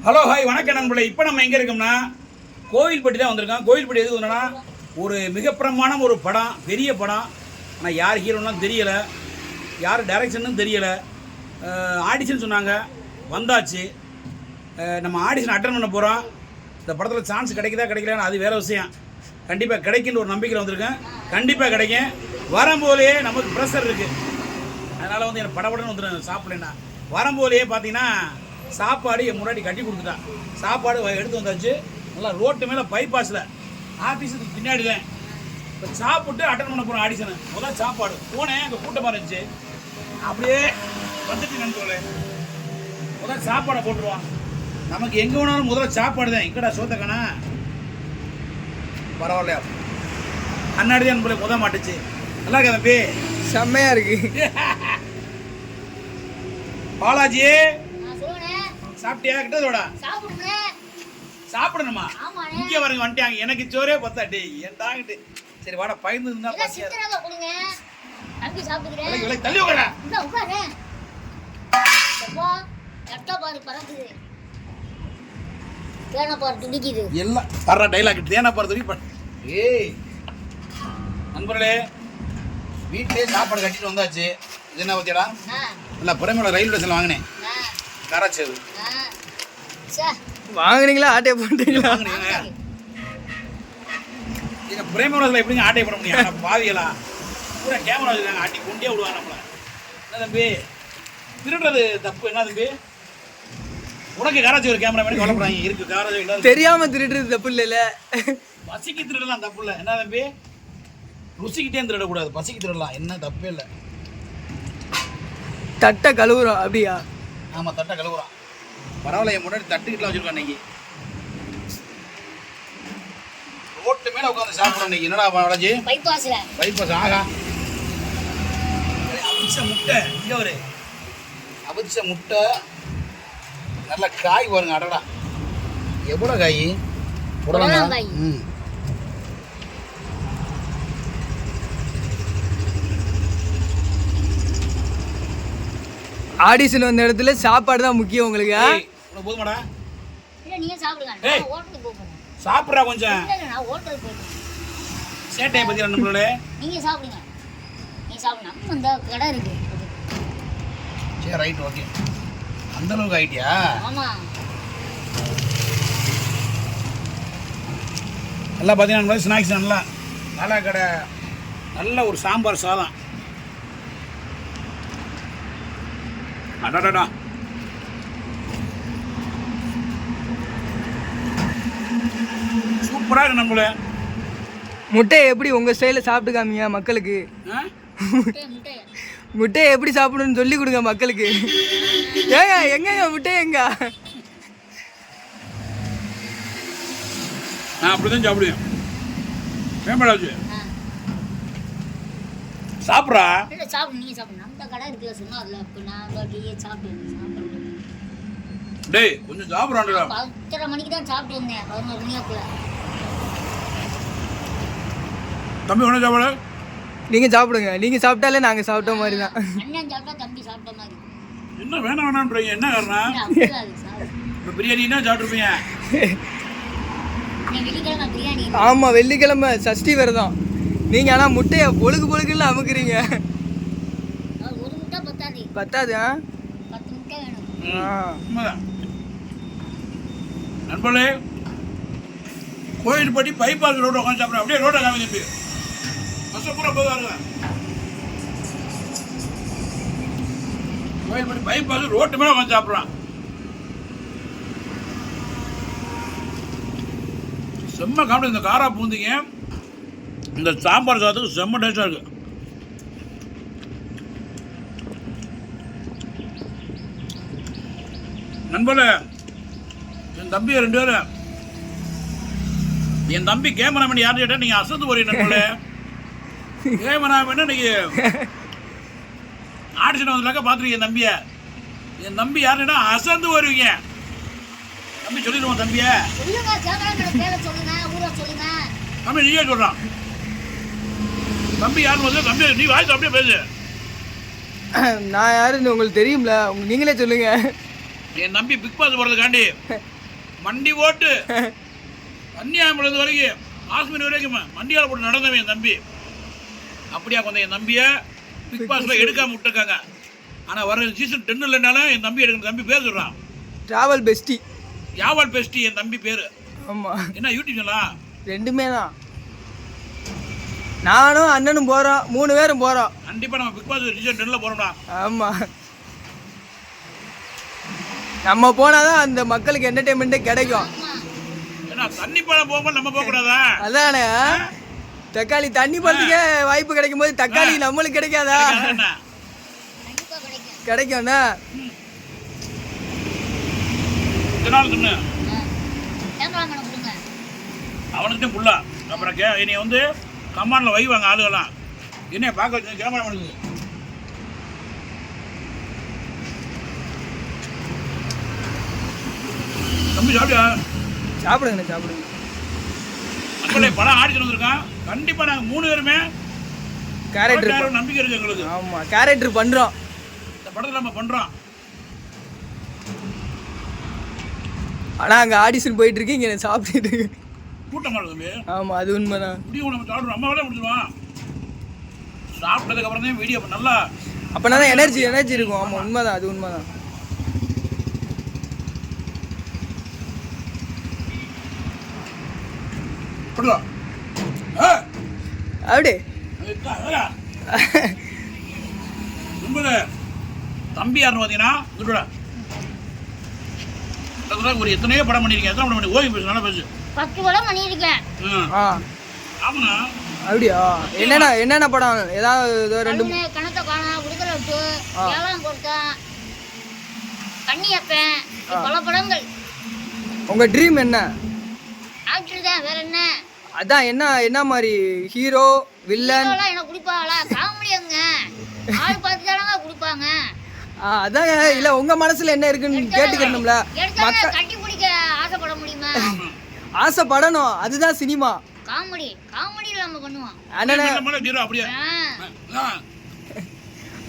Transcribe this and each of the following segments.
Hello hi வணக்கம் நண்பர்களே. இப்போ நம்ம எங்கே இருக்கோம்னா கோவில்பட்டி தான் வந்திருக்கோம். கோவில்பட்டி எதுக்கு வந்தோம்னா ஒரு மிக பிரமாணம் ஒரு படம், பெரிய படம். ஆனால் யார் ஹீரோலாம் தெரியலை, யார் டைரக்ஷன்னு தெரியலை. ஆடிஷன் சொன்னாங்க, வந்தாச்சு. நம்ம ஆடிஷன் அட்டன் பண்ண போகிறோம். இந்த படத்தில் சான்ஸ் கிடைக்குதா கிடைக்கலன்னு அது வேறு விஷயம். கண்டிப்பாக கிடைக்குன்னு ஒரு நம்பிக்கையில் வந்திருக்கேன். கண்டிப்பாக கிடைக்கும். வரும்போதே நமக்கு ப்ரெஷர் இருக்குது, அதனால் வந்து எனக்கு படப்படன்னு வந்துடும். சாப்பிடலன்னா வரும்போதே பார்த்தீங்கன்னா சாப்பாடு என் முன்னாடி கட்டி கொடுத்துட்டான். சாப்பாடு எடுத்து வந்தாச்சு. நல்லா ரோட்டு மேலே பைபாஸில் ஆஃபீஸுக்கு பின்னாடி தான். இப்போ சாப்பிட்டு அட்டன் பண்ண போகிறோம் ஆடிஷனு. முதல் சாப்பாடு போனேன், அங்கே கூட்டமாக இருந்துச்சு. அப்படியே வந்துட்டு நண்பர்களே, முதல் சாப்பாடை போட்டுருவான். நமக்கு எங்கே வேணாலும் முதல்ல சாப்பாடு தான். இக்கடா சோத்தக்கண்ணா பரவாயில்லையா, அண்ணாடி தான் நண்பர்களே முதல் மாட்டுச்சு. நல்லா இருக்கா தம்பி? செம்மையா இருக்கு. பாலாஜி சாப்பிட்டியா? கிட்டதோட சாப்பிடணுமா? இங்கே வரங்க வந்துட்டாங்க. எனக்கு சோரே பத்தாட்டி ஏன்டாங்கிட்டு. சரி வாடா, பயந்து இருந்தா பசியா தள்ளி உட்கார. எல்லாம் தர்ற டைலாக் தேனா போறது. ஏய் நண்பர்களே, வீட்டிலே சாப்பாடு கட்டிட்டு வந்தாச்சு. இது என்ன பத்தியடா? இல்லை புறமேல ரயில் ஸ்டேஷன் வாங்கினேன். காராச்சேவு வாங்குனீங்களா? ஆட்டையை போட்டீங்களா? வாங்கினீங்க. எங்க பிரேமராஜில் எப்படிங்க ஆட்டையை போட முடியும்? பாவிகளா பூரா கேமரா வச்சுருக்காங்க, ஆட்டி கொண்டே விடுவாங்க நம்மளை. என்ன தம்பி திருடுறது தப்பு? என்ன தம்பி உனக்கு காராச்சி ஒரு கேமரா மேலே கவலைப்படாங்க இருக்கு. காராச்சி தெரியாம திருடுறது தப்பு இல்லைல்ல. பசிக்கு திருடலாம் தப்பு இல்லை. என்ன தம்பி ருசிக்கிட்டே திருடக்கூடாது, பசிக்கு திருடலாம், என்ன தப்பே இல்லை. தட்டை கழுவுறோம் அப்படியா? ஆமாம், தட்டை கழுவுறான். பரவாயில்ல, என் முன்னாடி தட்டுக்கிட்டலாம் வச்சுருக்கான். இன்னைக்கு ரோட்டு மேலே உட்காந்து சாப்பிட்றோம். இன்னைக்கு என்னடா வளர்ச்சி பைபாஸ். ஆகா, அவிச்ச முட்டை இங்கே ஒரு அவிச்ச முட்டை, நல்ல காய் பாருங்க. அடடா எவ்வளோ காய் போடலாம். ம் ஆடிஷன் வந்த இடத்துல சாப்பாடு தான் முக்கியம் உங்களுக்கு. போதுமாடா? சாப்பிட்றா கொஞ்சம். சேட்டையை பற்றி நம்மளோட சரி ரைட் ஓகே. அந்த அளவுக்கு ஆயிட்டியா? நல்லா பார்த்தீங்கன்னா ஸ்நாக்ஸ் நல்லா நல்லா கடை, நல்ல ஒரு சாம்பார் சாதம். அடாடா சூப்பராக இருக்கு. நம்மள முட்டையை எப்படி உங்கள் ஸ்டைலில் சாப்பிட்டு காமிங்க மக்களுக்கு. முட்டையை எப்படி சாப்பிடணும்னு சொல்லி கொடுங்க மக்களுக்கு. ஏங்க எங்கங்க முட்டை எங்க? நான் அப்படிதான் சாப்பிடுவேன். வேம்படாச்சு சாப்பிட்றா. டேய் கொஞ்சம் சாப்பிட்றான்டா. 10:30 மணிக்கு தான் சாப்பிட்டு வந்தேன். 11 மணிக்குள்ள. தம்பி ஒன்றும் சாப்பாடு நீங்கள் சாப்பிடுங்க. நீங்கள் சாப்பிட்டாலே நாங்கள் சாப்பிட்ட மாதிரி தான். அண்ணன் சாப்பிட்டா தம்பி சாப்பிட்ட மாதிரி. என்ன வேணாம் வேணான்றீங்க? என்ன காரணம்? இப்போ பிரியாணின்னா சாப்பிட்ருப்பீங்க. ஆமாம், வெள்ளிக்கிழமை சஷ்டி விரதம். நீங்கள் ஆனால் முட்டையை பொழுகுன்னு அமுக்குறீங்க. ஒரு முட்டை பத்தாது. பத்தாது? 10 முட்டை வேணும். நண்பர்களே, கோயில்பட்டி பைபாஸ் ரோடு உட்காந்து சாப்பிட்றேன். அப்படியே ரோட்டை காமி தம்பி பூரா போதாருங்க. கோயில்பட்டி பைபாஸ் ரோட்டு மேலே உட்காந்து சாப்பிட்றான். செம்ம காமெடி. இந்த காரா பூந்திங்க இந்த சாம்பார் சாதத்துக்கு செம்ம டேஸ்டாக இருக்கு. நண்பர்களே, என் தம்பி 2 பேரும், என் தம்பி கேமராமேன் யாருன்னு கேட்டால் நீங்கள் அசந்து போறீங்க. நண்பர்களே, கேமராமேன் இன்னைக்கு ஆடிஷன் வந்தாக்கா பார்த்துருக்கீங்க என் தம்பியை. என் தம்பி யாருன்னா அசந்து வருவீங்க. தம்பி சொல்லிடுவோம் தம்பியை. தம்பி நீயே சொல்கிறான். தம்பி யாருன்னு வந்து தம்பி நீ வாய்ஸ் அப்படியே பேசு. நான் யாருன்னு உங்களுக்கு தெரியும்ல, நீங்களே சொல்லுங்க. என் தம்பி பிக் பாஸ் போகிறதுக்காண்டி மண்டி ஓட்டு கன்னியாகுமரி வரைக்கும் காஷ்மீர் வரைக்கும் மண்டியால் போட்டு நடந்தவன் என் தம்பி. அப்படியா கொஞ்சம் என் தம்பியை பிக் பாஸில் எடுக்காமல் விட்டுருக்காங்க. ஆனால் வர சீசன் 10 இல்லைனாலும் என் தம்பி எடுக்கிற தம்பி பேர் சொல்கிறான். Travel bestie. யாவல் பெஸ்டி என் தம்பி பேர். ஆமாம். என்ன யூடியூப் சொல்லலாம்? ரெண்டுமே தான். நானும் அண்ணனும் போகிறோம், 3 பேரும் போகிறோம். கண்டிப்பாக நம்ம பிக் பாஸ் சீசன் 10 போகிறோம்டா. ஆமாம். நம்ம போனால் தான் அந்த மக்களுக்கு என்டர்டெயின்மெண்ட்டே கிடைக்கும். ஏன்னா தண்ணி பழம் போகும்போது நம்ம போகக்கூடாதா? அதானே. தக்காளி தண்ணி பழத்துக்கே வாய்ப்பு கிடைக்கும் போது தக்காளி நம்மளுக்கு கிடைக்காதா? கிடைக்கும்ண்ணா. அவனுக்கு புள்ளா அப்புறம் என்னை வந்து கமாண்டில் வைவாங்க ஆளுகெல்லாம். என்னைய பார்க்க வச்சு கேமரா பண்ணுது. தம்பி சாப்பிட்டியா? சாப்பிடுங்கண்ணே சாப்பிடுங்க. மக்களே படம் ஆடிட்டு வந்திருக்கான். கண்டிப்பாக நாங்கள் 3 பேருமே கேரக்டர் நம்பிக்கை இருக்கு எங்களுக்கு. ஆமாம், கேரக்டர் பண்ணுறோம். இந்த படத்தில் நம்ம பண்ணுறோம். ஆனால் அங்கே ஆடிஷன் போயிட்டு இருக்கு, இங்கே சாப்பிட்டுட்டு இருக்கு. கூட்டமாக தம்பி. ஆமாம், அது உண்மைதான். முடியும் நம்ம சாப்பிடுவோம். நம்ம வேலை முடிச்சிடுவோம். சாப்பிட்டதுக்கு அப்புறம் தான் வீடியோ நல்லா அப்போனா தான் எனர்ஜி இருக்கும். ஆமாம், உண்மைதான், அது உண்மைதான். அப்படி தம்பி யாருன்னு பார்த்தீங்கன்னா ஒரு எத்தனையோ படம் பண்ணியிருக்கேன். எத்தனை படம் பண்ணி ஓய்வு பேசு, நல்லா பேசு. 10 படம் பண்ணியிருக்கேன். ஆமாண்ணா. அப்படியா? என்னென்ன படம்? ஏதாவது 2 கணத்தை காணா குடுக்கல விட்டு ஏழாம் கொடுத்தேன், கண்ணியப்பேன், பல படங்கள். உங்கள் ட்ரீம் என்ன? ஆக்டர் தான், வேற என்ன? அதான் என்ன மாதிரி ஹீரோ வில்லன்? என்ன குடிப்பாங்களா? காமெடியாங்க. ஆள் பார்த்து தானங்க குடிப்பாங்க. அதான் இல்ல உங்க மனசுல என்ன இருக்குன்னு கேட்டுக்கணும்ல. கட்டி பிடிக்க ஆசைப்பட முடியுமா? ஆசைப்படணும், அதுதான் சினிமா. காமெடியில நம்ம பண்ணுவோம்.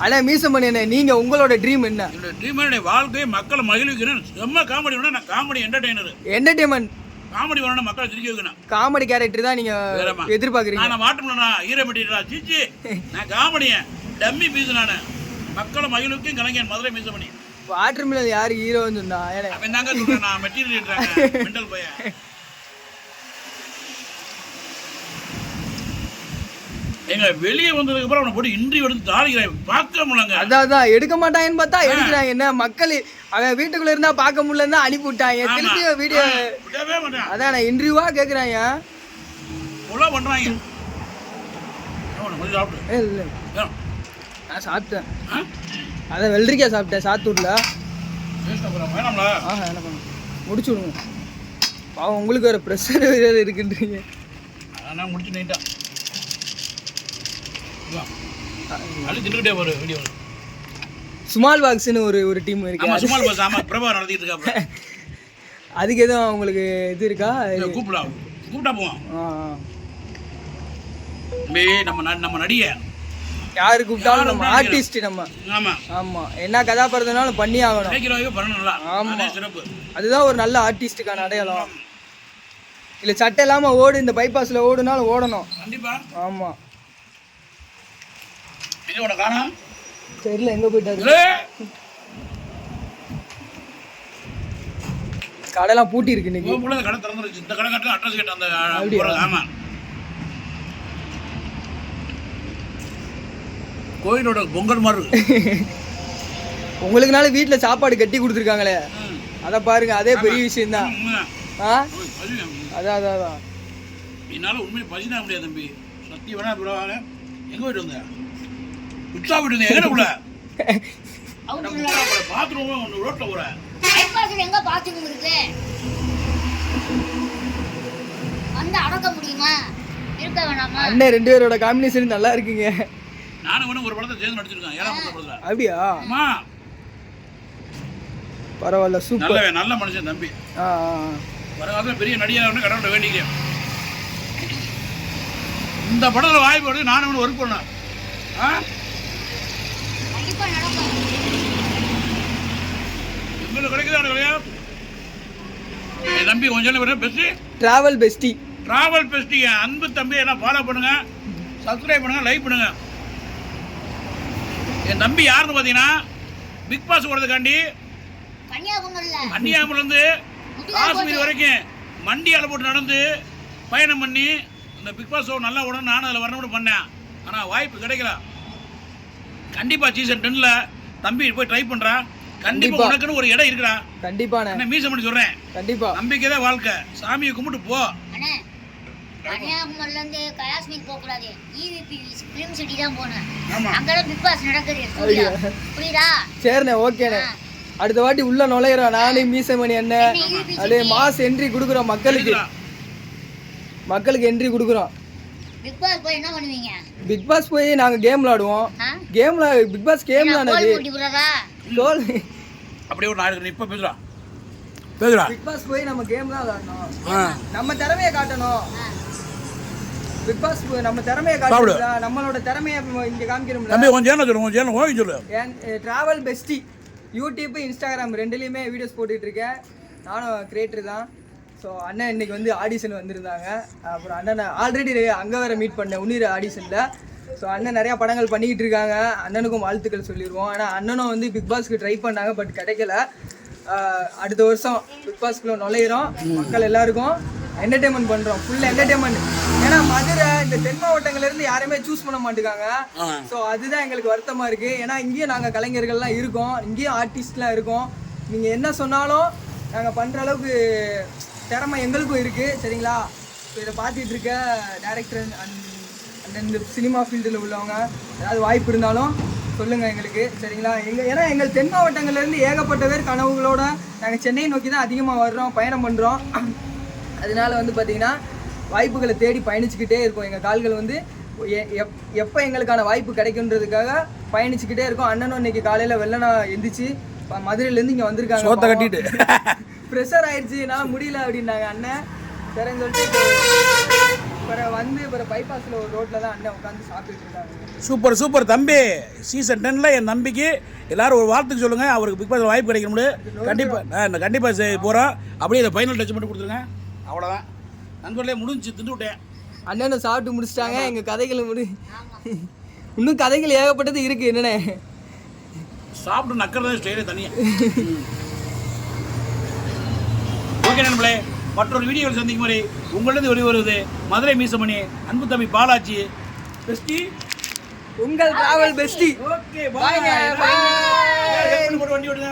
அண்ணா மீசம் பண்ணி நீங்க உங்களோட ட்ரீம் என்ன? என்னோட ட்ரீம் வாழ்க்கை மக்களை மகிழ்விக்கணும். செம்ம காமெடி வேணும். நான் காமெடி என்டர்டெயின்மெண்ட் காமெடி வரணும், மக்களை சிரிக்க வைக்கணும். காமெடி கேரக்டர் தான் நீங்க எதிர்பார்க்குறீங்க. நான் மாட்டோம்னா ஹீரோ மெட்டீரியலா சீச்சி. நான் காமெடியன் டம்மி பீஸ். நான் மக்களை மகிழ்வுக்கும் கலைஞன் மதுரை மீச பண்ணி. வாட்டர் மிலன் யாரு ஹீரோன்னு சொன்னா? அவன் தாங்க சொல்றேன், நான் மெட்டீரியல் மெண்டல் பையன். எங்க வெளியே வந்ததுக்கு அப்புறம் அவனை போட்டு இன்ட்ரி எடுத்து தாளிக்கிறேன். பார்க்க முடியலங்க. அதான் எடுக்க மாட்டாங்கன்னு பார்த்தா எடுக்கிறாங்க. என்ன மக்கள் அவன் வீட்டுக்குள்ள இருந்தா பார்க்க முடியலன்னா அனுப்பி விட்டாங்க. திருப்பி வீடியோ அதான் இன்டர்வியூவா கேட்குறாங்க. பண்றாங்க. இல்லை நான் சாப்பிட்டேன். அதான் வெள்ளரிக்காய் சாப்பிட்டேன் சாத்தூர்ல. என்ன பண்ண முடிச்சு விடுங்க. பாவம் உங்களுக்கு வேற ப்ரெஷர் இருக்குன்றீங்க. அதான் முடிச்சு நைட்டா சுமால் பாக்ஸ்னு ஒரு டீம் இருக்கு. அதுக்கு எதுவும் உங்களுக்கு இது இருக்கா? கூப்பிட்டா போவோம். நம்ம நடிக யாரு கூப்பிட்டாலும் நம்ம ஆர்டிஸ்ட். நம்ம ஆமா என்ன கதாபாத்திரம்னாலும் பண்ணி ஆகணும். ஆமா, அதுதான் ஒரு நல்ல ஆர்டிஸ்டுக்கான அடையாளம். இல்ல சட்டை இல்லாம ஓடு, இந்த பைபாஸ்ல ஓடுனாலும் ஓடணும். ஆமா. தெரியல எங்க போயிட்டாரு. கடைலாம் பூட்டி இருக்கு இன்னைக்கு. கோயிலோட பொங்கல் மாதிரி இருக்கு. உங்களுக்குனால வீட்டுல சாப்பாடு கட்டி கொடுத்துருக்காங்களே, அத பாருங்க, அதே பெரிய விஷயம் தான். அதான் என்னால உண்மையை பசினா முடியாது தம்பி. சத்தி வேணா எங்க போயிட்டு வந்த உச்சா போயிட்டு வந்தேன். எங்க உள்ள பாத்ரூம் ஒன்று ரோட்ல போற எங்க பாத்ரூம் இருக்கு? அந்த அடக்க முடியுமா? இருக்க வேணாமா? அண்ணே 2 பேரோட காம்பினேஷன் நல்லா இருக்குங்க. நானும் ஒரு படத்தை சேர்ந்து நடிச்சிருக்கேன். 7ஆம் படத்துல. அப்படியா? ஆமா. பரவாயில்ல, சூப்பர். நல்ல மனுஷன் தம்பி. வரகாலத்துல பெரிய நடிகர் கடவுளை வேண்டிக்கிறேன். இந்த படத்துல வாய்ப்பு வருது. நானும் ஒர்க் பண்ணேன். உங்களுக்கு கிடைக்குதா கிடையா? என் தம்பி கொஞ்சம் சொல்ல best travel bestie. Travel bestie அன்பு தம்பி என்ன ஃபாலோ பண்ணுங்க, சப்ஸ்கிரைப் பண்ணுங்க, லைக் பண்ணுங்க. என் தம்பி யாருன்னு பார்த்தீங்கன்னா பிக் பாஸ் ஓடுறதுக்காண்டி கன்னியாகுமரிலேருந்து காஷ்மீர் வரைக்கும் மண்டியால் போட்டு நடந்து பயணம் பண்ணி இந்த பிக் பாஸ் ஷோ நல்லா ஓடணும் நானும் அதில் வரணும்னு பண்ணேன். ஆனால் வாய்ப்பு கிடைக்கல. கண்டிப்பாக சீசன் 10ல் தம்பி போய் ட்ரை பண்ணுறான். கண்டிப்பாக உனக்குன்னு ஒரு இடம் இருக்குடா. கண்டிப்பாக என்ன மீச பண்ணி சொல்கிறேன். கண்டிப்பாக நம்பிக்கை தான் வாழ்க்கை. சாமியை கும்பிட்டு போ. கன்னியாகுமரிலேருந்து காஷ்மீர் போகக்கூடாது, EVP ஃபிலிம் சிட்டி தான் போனேன். ஆமாம் அங்கெல்லாம் பிக் பாஸ் நடக்குது. புரியுதா? சரிண்ணே, ஓகேண்ணே. அடுத்த வாட்டி உள்ள நுழையிறோம் நானும் மீசமணி அண்ணன். அதே மாஸ் என்ட்ரி கொடுக்குறோம் மக்களுக்கு என்ட்ரி கொடுக்குறோம். பிக் பாஸ் போய் என்ன பண்ணுவீங்க? பிக் பாஸ் போய் நாங்கள் கேம் விளாடுவோம். பிக் பாஸ் கேம் விளாடுறது கோல். அப்படியே ஒரு நாளைக்கு இப்போ பேசுகிறா. பிக் பாஸ் போய் நம்ம கேம் தான் விளாடணும். நம்ம திறமையை காட்டணும். பிக் பாஸ் நம்ம திறமையை காட்டணும். நம்மளோட திறமையை இங்கே காமிக்கணும்ல. தம்பி கொஞ்சம் என்ன சொல்லு, கொஞ்சம் ஓகே சொல்லு. டிராவல் பெஸ்டி யூடியூப் இன்ஸ்டாகிராம் ரெண்டுலேயுமே வீடியோஸ் போட்டுட்டு இருக்கேன். நானும் கிரியேட்டர் தான். ஸோ அண்ணன் இன்னைக்கு வந்து ஆடிஷன் வந்திருந்தாங்க. அப்புறம் அண்ணனை ஆல்ரெடி அங்கே வேறு மீட் பண்ணேன் உன்னிர ஆடிஷனில். ஸோ அண்ணன் நிறையா படங்கள் பண்ணிக்கிட்டு இருக்காங்க. அண்ணனுக்கும் வாழ்த்துக்கள் சொல்லிடுவோம். ஆனால் அண்ணனும் வந்து பிக் பாஸ்க்கு ட்ரை பண்ணாங்க, பட் கிடைக்கல. அடுத்த வருஷம் பிக் பாஸ்க்குள்ளே நுழையிறோம். மக்கள் எல்லாருக்கும் என்டர்டெயின்மெண்ட் பண்ணுறோம், ஃபுல் என்டர்டெயின்மெண்ட். ஏன்னா மதுரை இந்த தென் மாவட்டங்கள்லேருந்து யாருமே சூஸ் பண்ண மாட்டேங்காங்க. ஸோ அதுதான் எங்களுக்கு வருத்தமாக இருக்குது. ஏன்னா இங்கேயும் நாங்கள் கலைஞர்கள்லாம் இருக்கோம், இங்கேயும் ஆர்டிஸ்ட்லாம் இருக்கோம். நீங்கள் என்ன சொன்னாலும் நாங்கள் பண்ணுற அளவுக்கு திறமை எங்களுக்கும் இருக்குது. சரிங்களா? ஸோ இதை பார்த்துட்டு இருக்க டேரக்டர் அண்ட் இந்த சினிமா ஃபீல்டில் உள்ளவங்க ஏதாவது வாய்ப்பு இருந்தாலும் சொல்லுங்கள் எங்களுக்கு. சரிங்களா? ஏன்னா எங்கள் தென் மாவட்டங்கள்லேருந்து ஏகப்பட்ட பேர் கனவுகளோட நாங்கள் சென்னை நோக்கி தான் அதிகமாக வர்றோம், பயணம் பண்ணுறோம். அதனால வந்து பார்த்திங்கன்னா வாய்ப்புகளை தேடி பயணிச்சுக்கிட்டே இருக்கோம். எங்கள் கால்கள் வந்து எப்போ எங்களுக்கான வாய்ப்பு கிடைக்குன்றதுக்காக பயணிச்சுக்கிட்டே இருக்கோம். அண்ணனும் இன்னைக்கு காலையில் வெள்ளனா எந்திரிச்சு மதுரையிலேருந்து இங்கே வந்திருக்காங்க. சோத்த கட்டிட்டு ப்ரெஷர் ஆயிடுச்சு, என்னால் முடியல அப்படின்னாங்க அண்ணன். சரின்னு சொல்லிட்டு அப்புறம் பைபாஸில் ஒரு ரோட்டில் தான் அண்ணன் உட்காந்து சாப்பிட்டுட்டு இருக்காங்க. சூப்பர் தம்பி. சீசன் 10ல் என் நம்பிக்கை எல்லாரும் ஒரு வார்த்தைக்கு சொல்லுங்கள். அவருக்கு பிக் பாஸ் வாய்ப்பு கிடைக்க முடியும். கண்டிப்பாக போகிறோம். அப்படியே இதை ஃபைனல் டச் மட்டும் கொடுத்துருங்க. அவ்வளோதான் நண்பர்களே, முடிஞ்சு திண்டு விட்டேன். அண்ணனை சாப்பிட்டு முடிச்சிட்டாங்க. எங்கள் கதைகள் இன்னும் கதைகள் ஏகப்பட்டது இருக்குது. என்னண்ணே சாப்பிட்டு நக்கிறது ஸ்டைலே தனியாக. ஓகே நண்பர்களே, மற்றொரு வீடியோவில் சந்திக்கும் வரை உங்களிடம் வெளிவருவது மதுரை மீசமணி, அன்பு தம்பி பாலாஜி, பெஸ்டி, உங்கள் டிராவல் பெஸ்டி. Okay bye. வண்டி ஓடுங்க.